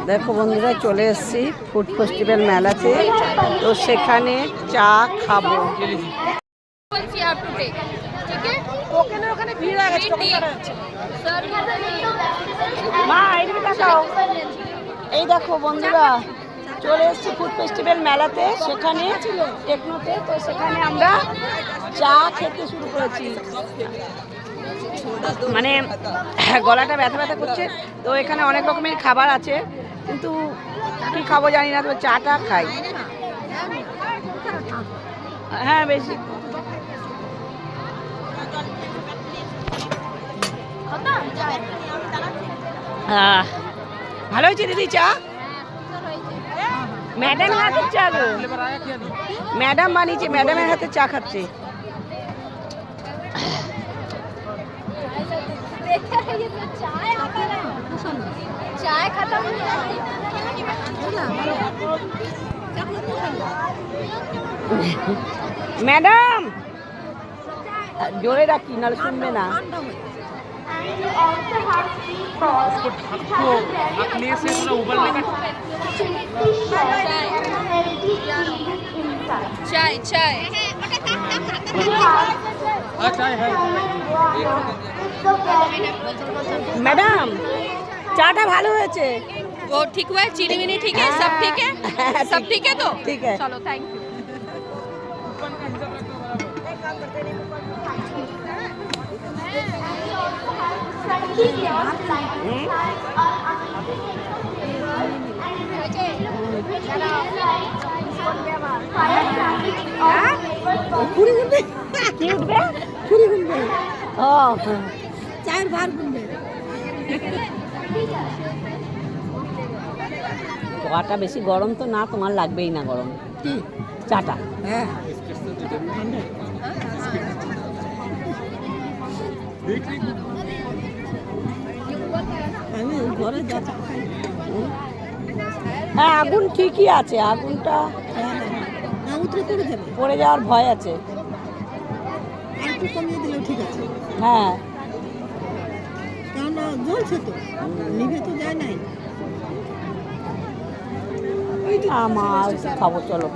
দেখো বন্ধুরা, চলে এসেছি ফুড ফেস্টিভ্যাল মেলাতে। তো সেখানে চা খাবো। এই দেখো বন্ধুরা, চলে এসেছি ফুড ফেস্টিভ্যাল মেলাতে, সেখানে টেকনোতে। তো সেখানে আমরা চা খেতে শুরু করেছি। মানে গলাটা ব্যথা ব্যথা করছে। তো এখানে অনেক রকমের খাবার আছে, কিন্তু কি খাবো জানি না। তো চাটা খাই। হ্যাঁ, বেশি ভালো হয়েছে দিদি চা। ম্যাডাম হাতের চা গো, ম্যাডাম বানিয়েছে, ম্যাডামের হাতে চা খাচ্ছে। ম্যাডাম জোরে রাখি, নাহলে শুনবে না। चाय चाय मैडम चाटा भालो হয়েছে। वो ठीक हुआ है, चीनी विनी ठीक है, सब ठीक है, सब ठीक है। तो ठीक है, चलो थैंक यू। চাটা বেশি গরম তো না, তোমার লাগবেই না গরম চাটা। হ্যাঁ, হ্যাঁ আগুন ঠিকই আছে, আগুনটা পড়ে যাওয়ার ভয় আছে। কমিয়ে দিলেও ঠিক আছে। হ্যাঁ, কারণ জ্বলছে তো, নিভে তো যায় নাই। আমার খাবো, চলো।